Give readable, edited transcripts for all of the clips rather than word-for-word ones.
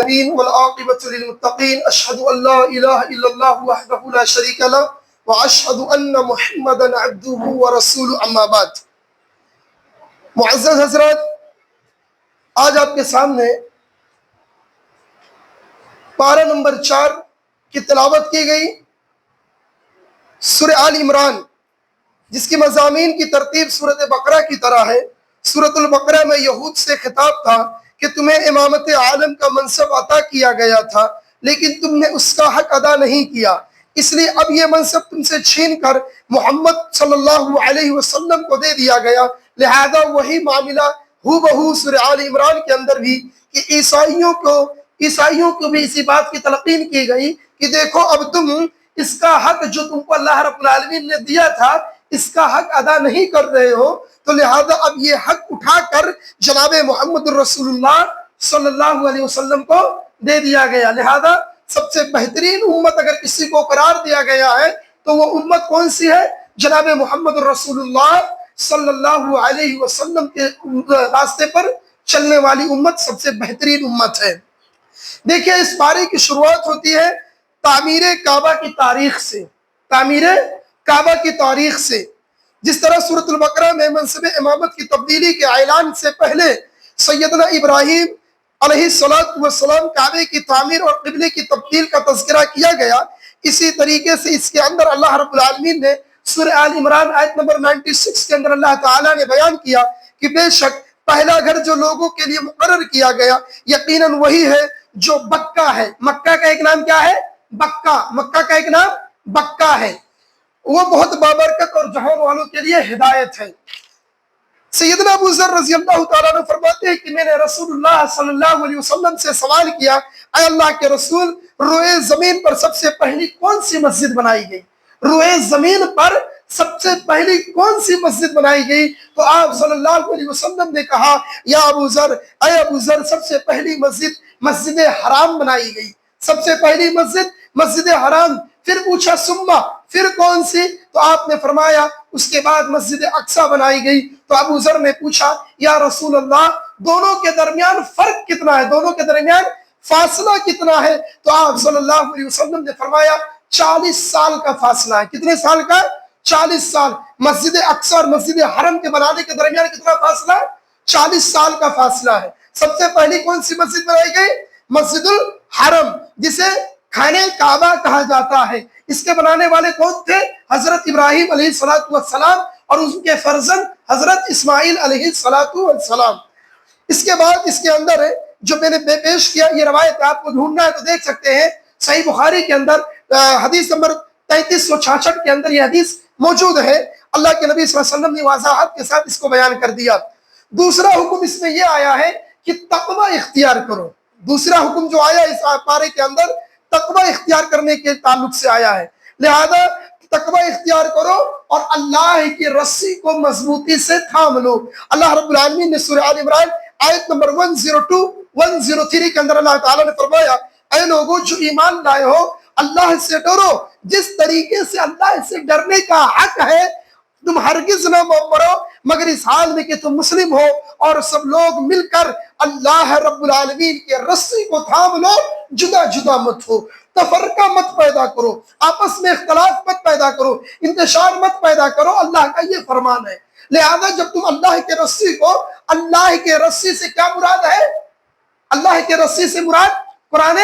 العالمين والعاقبة للمتقين أشهد أن لا إله إلا الله وحده لا شريك له وأشهد أن محمدا عبده ورسوله أما بعد. معزز حضرات، آج آپ کے سامنے پارہ نمبر 4 کی تلاوت کی گئی سورہ آل عمران، جس کی مضامین کی ترتیب سورۃ بقرہ کی طرح ہے۔ سورۃ البقرہ میں یہود سے خطاب تھا کہ تمہیں امامت عالم کا منصب عطا کیا گیا تھا، لیکن تم نے اس کا حق ادا نہیں کیا، اس لیے اب یہ منصب تم سے چھین کر محمد صلی اللہ علیہ وسلم کو دے دیا گیا۔ لہذا وہی معاملہ ہو بہو سورہ آل عمران کے اندر بھی کہ عیسائیوں کو بھی اسی بات کی تلقین کی گئی کہ دیکھو اب تم اس کا حق جو تم کو اللہ رب العالمین نے دیا تھا اس کا حق ادا نہیں کر رہے ہو، تو لہذا اب یہ حق اٹھا کر جناب محمد رسول اللہ صلی اللہ علیہ وسلم کو دے دیا گیا۔ لہذا سب سے بہترین امت اگر کسی کو قرار دیا گیا ہے تو وہ امت کون سی ہے؟ جناب محمد رسول اللہ صلی اللہ علیہ وسلم کے راستے پر چلنے والی امت سب سے بہترین امت ہے۔ دیکھیں، اس پارے کی شروعات ہوتی ہے تعمیر کعبہ کی تاریخ سے، تعمیر کعبہ کی تاریخ سے۔ جس طرح سورۃ البقرہ میں منصب امامت کی تبدیلی کے اعلان سے پہلے سیدنا ابراہیم علیہ السلام کعبے کی تعمیر اور قبلے کی تبدیل کا تذکرہ کیا گیا، اسی طریقے سے اس کے اندر اللہ رب العالمین نے سورہ آل عمران آیت نمبر 96 کے اندر اللہ تعالیٰ نے بیان کیا کہ بے شک پہلا گھر جو لوگوں کے لیے مقرر کیا گیا یقیناً وہی ہے جو بکہ ہے۔ مکہ کا ایک نام کیا ہے؟ بکہ۔ مکہ کا ایک نام بکہ ہے، وہ بہت بابرکت اور جہان والوں کے لیے ہدایت ہے۔ سیدنا ابو ذر رضی اللہ تعالیٰ عنہ فرماتے ہیں کہ میں نے رسول اللہ صلی اللہ علیہ وسلم سے سوال کیا، اے اللہ کے رسول، روئے زمین پر سب سے پہلی کون سی مسجد بنائی گئی؟ روئے زمین پر سب سے پہلی کون سی مسجد بنائی گئی؟ تو آپ صلی اللہ علیہ وسلم نے کہا، یا ابو ذر، اے ابو ذر، سب سے پہلی مسجد مسجد حرام بنائی گئی، سب سے پہلی مسجد مسجد حرام۔ پھر پوچھا سما، پھر کون سی؟ تو آپ نے فرمایا اس کے بعد مسجد اقصی بنائی گئی۔ تو ابو ذر نے پوچھا، یا رسول اللہ، دونوں کے درمیان فرق کتنا ہے، دونوں کے درمیان فاصلہ کتنا ہے؟ تو آپ صلی اللہ علیہ وسلم نے فرمایا 40 سال کا فاصلہ ہے۔ کتنے سال کا؟ 40 سال۔ مسجد اقصی اور مسجد حرم کے بنانے کے درمیان کتنا فاصلہ ہے؟ 40 سال کا فاصلہ ہے۔ سب سے پہلی کون سی مسجد بنائی گئی؟ مسجد الحرم، جسے خانہ کعبہ کہا جاتا ہے۔ اس کے بنانے والے کون تھے؟ حضرت ابراہیم علیہ السلام اور ان کے فرزند حضرت اسماعیل علیہ السلام۔ اس کے بعد اس کے اندر جو میں نے پیش کیا، یہ روایت آپ کو ڈھونڈنا ہے تو دیکھ سکتے ہیں، صحیح بخاری کے اندر حدیث نمبر 3366 کے اندر یہ حدیث موجود ہے۔ اللہ کے نبی صلی اللہ علیہ وسلم نے وضاحت کے ساتھ اس کو بیان کر دیا۔ دوسرا حکم اس میں یہ آیا ہے کہ تقوی اختیار کرو۔ دوسرا حکم جو آیا اس پارے کے اندر تقوی اختیار کرنے کے تعلق سے آیا ہے، لہذا تقوی اختیار کرو اور اللہ کی رسی کو مضبوطی سے تھام لو۔ اللہ رب العالمین نے سورہ آل عمران آیت نمبر 102 103 کے اندر اللہ تعالیٰ نے فرمایا، اے لوگو جو ایمان لائے ہو، اللہ سے ڈرو جس طریقے سے اللہ سے ڈرنے کا حق ہے، تم ہرگز نہ مرو مگر اس حال میں کہ تم مسلم ہو، اور سب لوگ مل کر اللہ رب العالمین کے رسی کو تھام لو، جدا جدا مت ہو، تفرقہ مت پیدا کرو، آپس میں اختلاف مت پیدا کرو، انتشار مت پیدا کرو، اللہ کا یہ فرمان ہے۔ لہذا جب تم اللہ کے رسی کو، اللہ کے رسی سے کیا مراد ہے؟ اللہ کے رسی سے مراد قرآن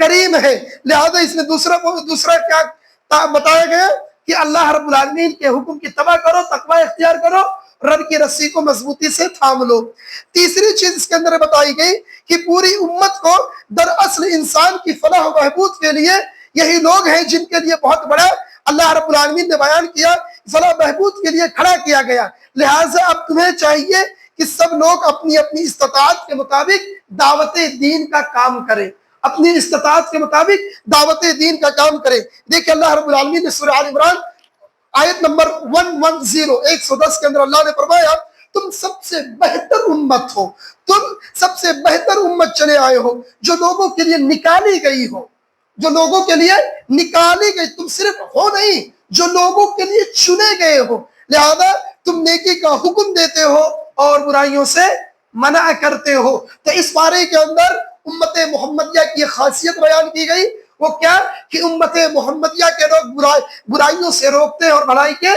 کریم ہے۔ لہذا اس میں دوسرا کیا بتایا گیا کہ اللہ رب العالمین کے حکم کی اتباع کرو، تقوی اختیار کرو، رب کی رسی کو مضبوطی سے تھام لو۔ تیسری چیز اس کے اندر بتائی گئی کہ پوری امت کو دراصل انسان کی فلاح و بہبود کے لیے یہی لوگ ہیں جن کے لیے بہت بڑا اللہ رب العالمین نے بیان کیا، فلاح بہبود کے لیے کھڑا کیا گیا۔ لہٰذا اب تمہیں چاہیے کہ سب لوگ اپنی اپنی استطاعت کے مطابق دعوت دین کا کام کریں، اپنی استطاعت کے مطابق دعوت دین کا کام کریں۔ دیکھیں اللہ رب العالمین نے سورہ آل عمران آیت نمبر 110 کے اندر اللہ نے فرمایا، تم سب سے بہتر امت ہو، تم سب سے بہتر امت چلے آئے ہو جو لوگوں کے لیے نکالی گئی ہو، جو لوگوں کے لیے نکالی گئی، تم صرف ہو نہیں، جو لوگوں کے لیے چنے گئے ہو۔ لہذا تم نیکی کا حکم دیتے ہو اور برائیوں سے منع کرتے ہو۔ تو اس پارے کے اندر امت محمدیہ کی خاصیت بیان کی گئی، وہ کیا کہ امت محمدیہ کے لوگ برائیوں سے روکتے ہیں اور بھلائی کے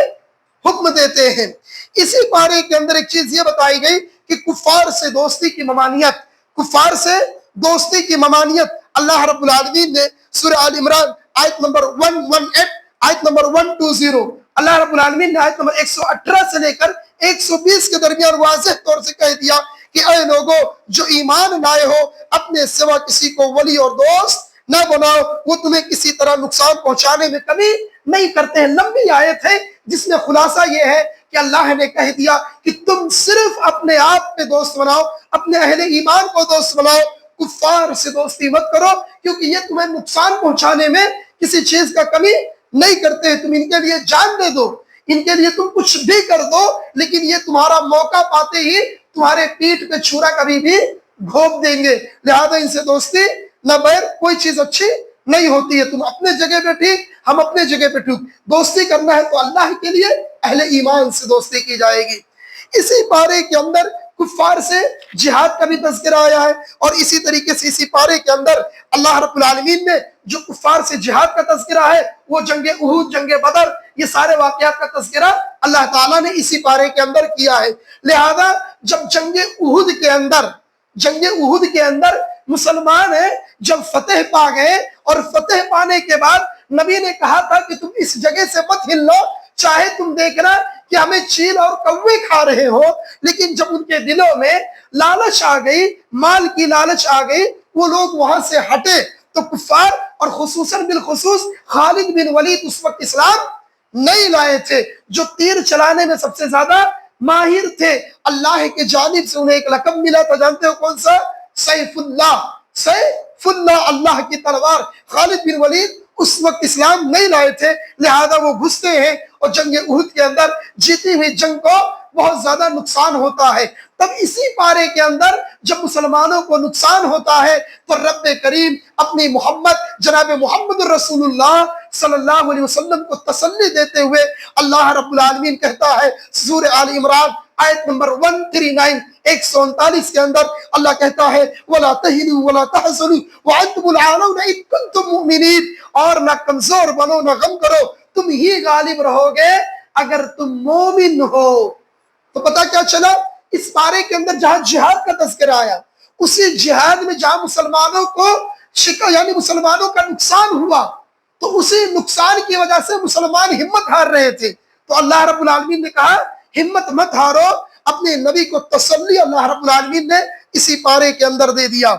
حکم دیتے ہیں۔ اسی پارے کے اندر ایک چیز یہ بتائی گئی کہ کفار سے دوستی کی ممانعت، کفار سے دوستی کی ممانعت اللہ رب العالمین نے سورہ آل عمران آیت نمبر 118 آیت نمبر 120 اللہ رب العالمین نے آیت نمبر 118 سے لے کر 120 کے درمیان واضح طور سے کہہ دیا کہ اے لوگوں جو ایمان لائے ہو، اپنے سوا کسی کو ولی اور دوست نہ بناؤ، وہ تمہیں کسی طرح نقصان پہنچانے میں کمی نہیں کرتے ہیں۔ لمبی آیت ہے جس میں خلاصہ یہ ہے کہ اللہ نے کہہ دیا کہ تم صرف اپنے آپ پہ دوست بناؤ، اپنے اہل ایمان کو دوست بناؤ، کفار سے دوستی مت کرو، کیونکہ یہ تمہیں نقصان پہنچانے میں کسی چیز کا کمی نہیں کرتے ہیں۔ تم ان کے لیے جان دے دو، ان کے لیے تم کچھ بھی کر دو، لیکن یہ تمہارا موقع پاتے ہی تمہارے پیٹھ پہ چھرا کبھی بھی گھونپ دیں گے، لہذا ان سے دوستی نہ بیر کوئی چیز اچھی نہیں ہوتی ہے۔ تم اپنے جگہ پہ ٹھیک، ہم اپنے جگہ پہ ٹھیک، دوستی کرنا ہے تو اللہ کے لیے اہل ایمان سے دوستی کی جائے گی۔ اسی پارے کے اندر کفار سے جہاد کا بھی تذکرہ آیا ہے، اور اسی طریقے سے اسی پارے کے اندر اللہ رب العالمین نے جو کفار سے جہاد کا تذکرہ ہے، وہ جنگ احد، جنگ بدر، یہ سارے واقعات کا تذکرہ اللہ تعالیٰ نے اسی پارے کے اندر کیا ہے۔ لہذا جب جنگ احد کے اندر مسلمان ہیں جب فتح پا گئے، اور فتح پانے کے بعد نبی نے کہا تھا کہ تم اس جگہ سے مت ہلو، چاہے تم دیکھنا کہ ہمیں چیل اور کوے کھا رہے ہو، لیکن جب ان کے دلوں میں لالچ آ گئی، مال کی لالچ آ گئی، وہ لوگ وہاں سے ہٹے۔ تو کفار اور خصوصاً بالخصوص خالد بن ولید اس وقت اسلام نہیں لائے تھے، جو تیر چلانے میں سب سے زیادہ ماہر تھے۔ اللہ کے جانب سے انہیں ایک لقب ملا تھا، جانتے ہو کون سا؟ سیف اللہ، سیف اللہ، اللہ کی تلوار۔ خالد بن ولید اس وقت اسلام نہیں لائے تھے، لہذا وہ گھستے ہیں اور جنگ احد کے اندر جیتی ہوئی جنگ کو بہت زیادہ نقصان ہوتا ہے۔ تب اسی پارے کے اندر جب مسلمانوں کو نقصان ہوتا ہے تو رب کریم اپنی محمد جناب محمد رسول اللہ صلی اللہ علیہ وسلم کو تسلی دیتے ہوئے اللہ رب العالمین کہتا ہے سورہ آل عمران آیت نمبر 139 139 کے اندر اللہ کہتا ہے وَلَا تَهِنُوا وَلَا تَحْزَنُوا وَأَنْتُمُ الْأَعْلَوْنَ إِن كُنتُم مُؤْمِنِينَ، اور نہ کمزور بنو نہ غم کرو، تم ہی غالب رہو گے اگر تم مومن ہو۔ تو پتہ کیا چلا؟ اس پارے کے اندر جہاں جہاد کا تذکرہ آیا، اسی جہاد میں جہاں مسلمانوں کو یعنی مسلمانوں کا نقصان ہوا، تو اسی نقصان کی وجہ سے مسلمان ہمت ہار رہے تھے، تو اللہ رب العالمین نے کہا ہمت مت ہارو، اپنے نبی کو تسلی اللہ رب العالمین نے اسی پارے کے اندر دے دیا۔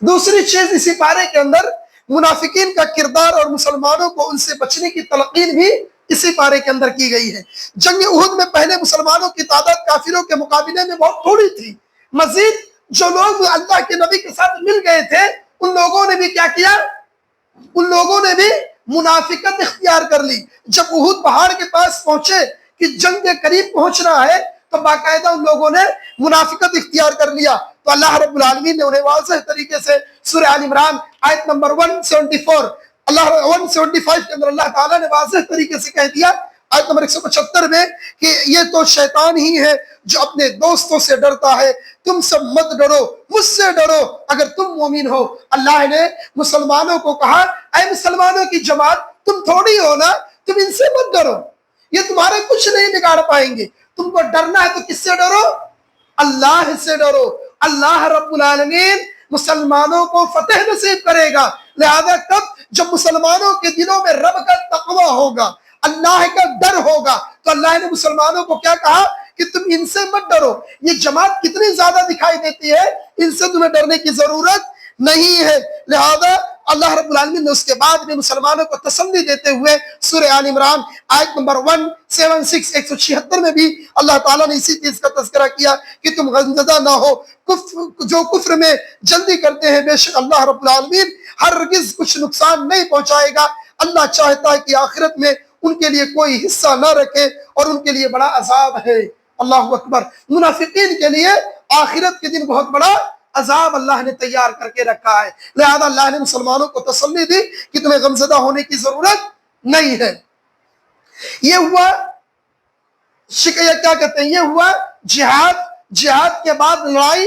دوسری چیز اسی پارے کے اندر منافقین کا کردار اور مسلمانوں کو ان سے بچنے کی تلقین بھی اسی پارے کے اندر کی گئی ہے۔ جنگ احد میں پہلے مسلمانوں کی تعداد کافروں کے مقابلے میں بہت تھوڑی تھی، مزید جو لوگ اللہ کے نبی کے ساتھ مل گئے تھے ان لوگوں نے بھی کیا کیا؟ ان لوگوں نے بھی منافقت اختیار کر لی۔ جب احد پہاڑ کے پاس پہنچے کہ جنگ کے قریب پہنچنا ہے تو باقاعدہ ان لوگوں نے منافقت اختیار کر لیا، تو اللہ رب العالمین نے انہیں واضح طریقے سے سورہ آل عمران آیت نمبر 175 175 کے اندر اللہ تعالیٰ نے واضح طریقے سے کہہ دیا آیت نمبر 175 میں کہ یہ تو شیطان ہی ہے جو اپنے دوستوں سے ڈرتا ہے، تم سب مت ڈرو، مجھ سے ڈرو اگر تم مومن ہو۔ اللہ نے مسلمانوں کو کہا اے مسلمانوں کی جماعت، تم تھوڑی ہو نا، تم ان سے مت ڈرو، یہ تمہارے کچھ نہیں بگاڑ پائیں گے۔ تم کو ڈرنا ہے تو کس سے ڈرو؟ اللہ سے ڈرو۔ اللہ رب العالمین مسلمانوں کو فتح نصیب کرے گا، لہذا کب؟ جب مسلمانوں کے دلوں میں رب کا تقوی ہوگا، اللہ کا ڈر ہوگا، تو اللہ نے مسلمانوں کو کیا کہا کہ تم ان سے مت ڈرو۔ یہ جماعت کتنی زیادہ دکھائی دیتی ہے، ان سے تمہیں ڈرنے کی ضرورت نہیں ہے۔ لہذا اللہ رب العالمین نے اس کے بعد بھی مسلمانوں کو تسلی دیتے ہوئے سورہ آل عمران آیت نمبر 176 176 میں بھی اللہ تعالیٰ نے اسی چیز کا تذکرہ کیا کہ تم غمزدہ نہ ہو، جو کفر میں جلدی کرتے ہیں بے شک اللہ رب العالمین ہرگز کچھ نقصان نہیں پہنچائے گا۔ اللہ چاہتا ہے کہ آخرت میں ان کے لیے کوئی حصہ نہ رکھے اور ان کے لیے بڑا عذاب ہے۔ اللہ اکبر۔ منافقین کے لیے آخرت کے دن بہت بڑا عذاب اللہ نے تیار کر کے رکھا ہے، لہذا اللہ نے مسلمانوں کو تسلی دی کہ تمہیں غمزدہ ہونے کی ضرورت نہیں ہے۔ یہ ہوا کیا کہتے ہیں، یہ ہوا جہاد۔ جہاد کے بعد لڑائی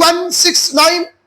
169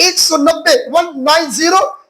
190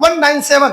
197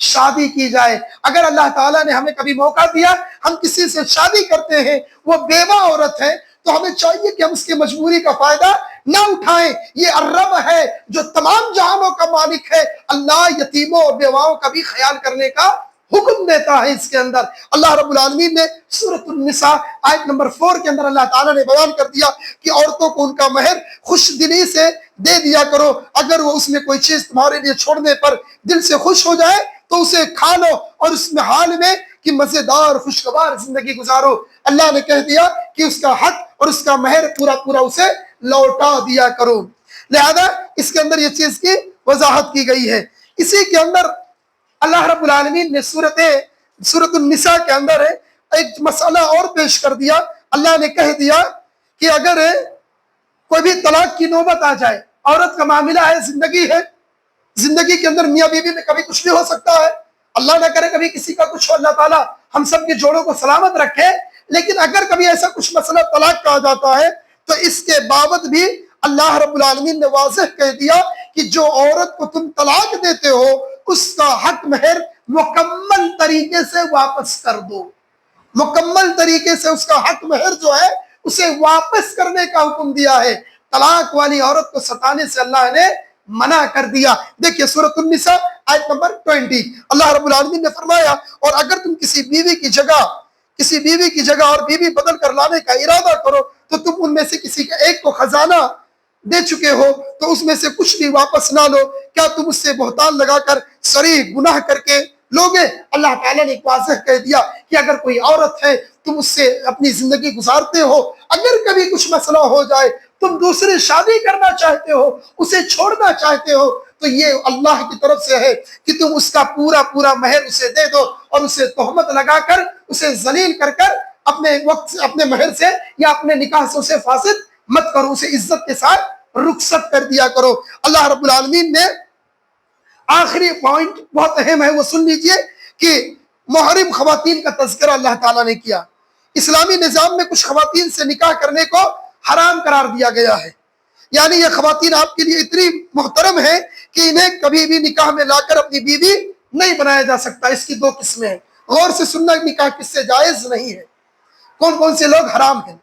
شادی کی جائے۔ اگر اللہ تعالیٰ نے ہمیں کبھی موقع دیا، ہم کسی سے شادی کرتے ہیں، وہ بیوہ عورت ہے، تو ہمیں چاہیے کہ ہم اس کی مجبوری کا فائدہ نہ اٹھائیں۔ یہ الرب ہے جو تمام جہانوں کا مالک ہے، اللہ یتیموں اور بیواؤں کا بھی خیال کرنے کا حکم دیتا ہے۔ اس کے اندر اللہ رب العالمین نے سورۃ النساء آیت نمبر 4 کے اندر اللہ تعالیٰ نے بیان کر دیا کہ عورتوں کو ان کا مہر خوش دلی سے دے دیا کرو، اگر وہ اس میں کوئی چیز تمہارے لیے چھوڑنے پر دل سے خوش ہو جائے تو اسے کھا لو اور اس میں حال میں کہ مزیدار خوشگوار زندگی گزارو۔ اللہ نے کہہ دیا کہ اس کا حق اور اس کا مہر پورا پورا اسے لوٹا دیا کرو، لہذا اس کے اندر یہ چیز کی وضاحت کی گئی ہے۔ اسی کے اندر اللہ رب العالمین نے سورۃ النساء کے اندر ایک مسئلہ اور پیش کر دیا۔ اللہ نے کہہ دیا کہ اگر کوئی بھی طلاق کی نوبت آ جائے، عورت کا معاملہ ہے، زندگی کے اندر میاں بیوی میں کبھی کچھ بھی ہو سکتا ہے، اللہ نہ کرے کبھی کسی کا کچھ ہو، اللہ تعالیٰ ہم سب کے جوڑوں کو سلامت رکھے، لیکن اگر کبھی ایسا کچھ مسئلہ طلاق کا آ جاتا ہے تو اس کے باوجود بھی اللہ رب العالمین نے واضح کہہ دیا کہ جو عورت کو تم طلاق دیتے ہو اس کا حق مہر مکمل طریقے سے واپس کر دو، مکمل طریقے سے اس کا حق مہر جو ہے اسے واپس کرنے کا حکم دیا ہے۔ طلاق والی عورت کو ستانے سے اللہ نے منع کر دیا۔ دیکھیے سورۃ النساء آیت نمبر 20، اللہ رب العالمین نے فرمایا اور اگر تم کسی بیوی کی جگہ اور بیوی بدل کر لانے کا ارادہ کرو تو تم ان میں سے کسی کا ایک کو خزانہ دے چکے ہو تو اس میں سے کچھ بھی واپس نہ لو، کیا تم اس سے بہتان لگا کر صریح گناہ کر کے لوگے؟ اللہ تعالیٰ نے ایک واضح کہہ دیا کہ اگر کوئی عورت ہے تم اس سے اپنی زندگی گزارتے ہو، اگر کبھی کچھ مسئلہ ہو جائے، تم دوسری شادی کرنا چاہتے ہو، اسے چھوڑنا چاہتے ہو، تو یہ اللہ کی طرف سے ہے کہ تم اس کا پورا پورا مہر اسے دے دو اور اسے تہمت لگا کر اسے ذلیل کر کر اپنے مہر سے یا اپنے نکاح سے اسے فاسد مت کرو، اسے عزت کے ساتھ رخصت کر دیا کرو۔ اللہ رب العالمین نے آخری پوائنٹ بہت اہم ہے، وہ سن لیجئے کہ محرم خواتین کا تذکرہ اللہ تعالیٰ نے کیا۔ اسلامی نظام میں کچھ خواتین سے نکاح کرنے کو حرام قرار دیا گیا ہے، یعنی یہ خواتین آپ کے لیے اتنی محترم ہیں کہ انہیں کبھی بھی نکاح میں لا کر اپنی بیوی نہیں بنایا جا سکتا۔ اس کی دو قسمیں ہیں، غور سے سننا، نکاح کس سے جائز نہیں ہے، کون کون سے لوگ حرام ہیں۔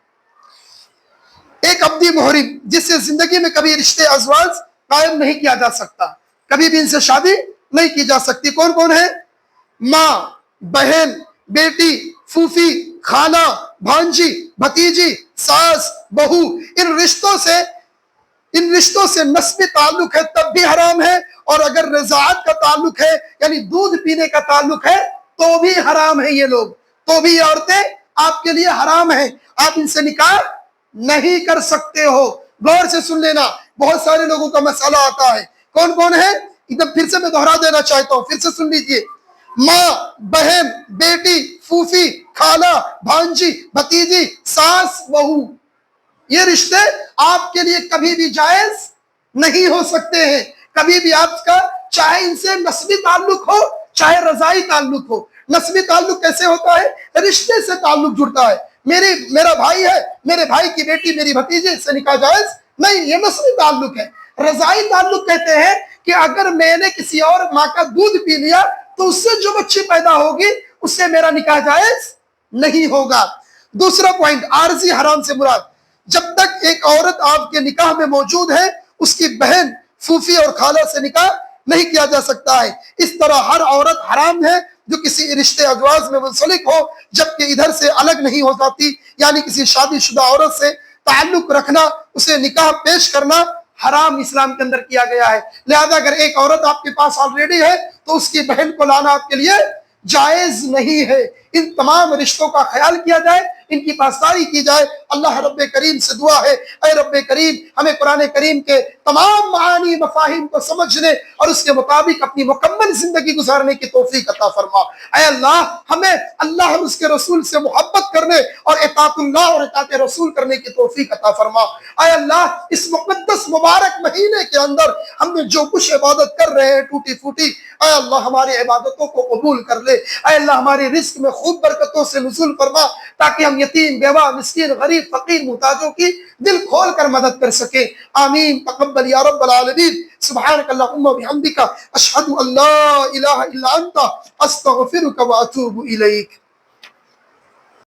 ایک عبدی محرم جس سے زندگی میں کبھی رشتے ازواج قائم نہیں کیا جا سکتا، کبھی بھی ان سے شادی نہیں کی جا سکتی۔ کون کون ہے؟ ماں، بہن، بیٹی، پھوپھی، خالہ، بھانجی، بھتیجی، ساس، بہو۔ ان رشتوں سے نسبی تعلق ہے تب بھی حرام ہے، اور اگر رضاعت کا تعلق ہے یعنی دودھ پینے کا تعلق ہے تو بھی حرام ہے۔ یہ لوگ تو بھی عورتیں آپ کے لیے حرام ہیں، آپ ان سے نکاح نہیں کر سکتے ہو۔ غور سے سن لینا، بہت سارے لوگوں کا مسئلہ آتا ہے۔ کون کون ہے؟ ایک دم پھر سے میں دہرا دینا چاہتا ہوں، پھر سے سن لیجئے۔ ماں، بہن، بیٹی، پھوپھی، خالہ، بھانجی، بھتیجی، ساس، بہو۔ یہ رشتے آپ کے لیے کبھی بھی جائز نہیں ہو سکتے ہیں، کبھی بھی آپ کا چاہے ان سے نسبی تعلق ہو چاہے رضائی تعلق ہو۔ نسبی تعلق کیسے ہوتا ہے؟ رشتے سے تعلق جڑتا ہے، میرا بھائی ہے، میرے بھائی کی بیٹی میری بھتیجی، اس سے نکاح جائز نہیں، یہ نسبی تعلق ہے۔ رضائی تعلق کہتے ہیں کہ اگر میں نے کسی اور ماں کا دودھ پی لیا تو اس سے جو بچی پیدا ہوگی اس سے میرا نکاح جائز نہیں ہوگا۔ دوسرا پوائنٹ، عارضی حرام سے مراد جب تک ایک عورت آپ کے نکاح میں موجود ہے اس کی بہن، پھوپھی اور خالہ سے نکاح نہیں کیا جا سکتا ہے۔ اس طرح ہر عورت حرام ہے جو کسی رشتے ازواج میں منسلک ہو جبکہ ادھر سے الگ نہیں ہو جاتی، یعنی کسی شادی شدہ عورت سے تعلق رکھنا، اسے نکاح پیش کرنا حرام اسلام کے اندر کیا گیا ہے۔ لہذا اگر ایک عورت آپ کے پاس آلریڈی ہے تو اس کی بہن کو لانا آپ کے لیے جائز نہیں ہے۔ ان تمام رشتوں کا خیال کیا جائے، ان کی پاسداری کی جائے۔ اللہ رب کریم سے دعا ہے، اے رب کریم ہمیں قرآن کریم کے تمام معانی مفاہیم کو سمجھنے اور اس کے مطابق اپنی مکمل زندگی گزارنے کی توفیق عطا فرما۔ اے اللہ ہمیں اللہ اور اس کے رسول سے محبت کرنے اور اطاعت اللہ اور اطاعت رسول کرنے کی توفیق عطا فرما۔ اے اللہ اس مقدس مبارک مہینے کے اندر ہم نے جو کچھ عبادت کر رہے ہیں ٹوٹی پھوٹی، اے اللہ ہماری عبادتوں کو قبول کر لے۔ اے اللہ ہماری رزق میں خوب برکتوں سے نزول فرما تاکہ ہم یتیم، بیوہ، مسکین، غریب غریب فقیر محتاجوں کی دل کھول کر مدد کر سکے. آمین. تقبل یا رب العالمین. سبحانک اللہم و بحمدک اشہد ان لا الہ الا انت استغفرک و اتوب الیک.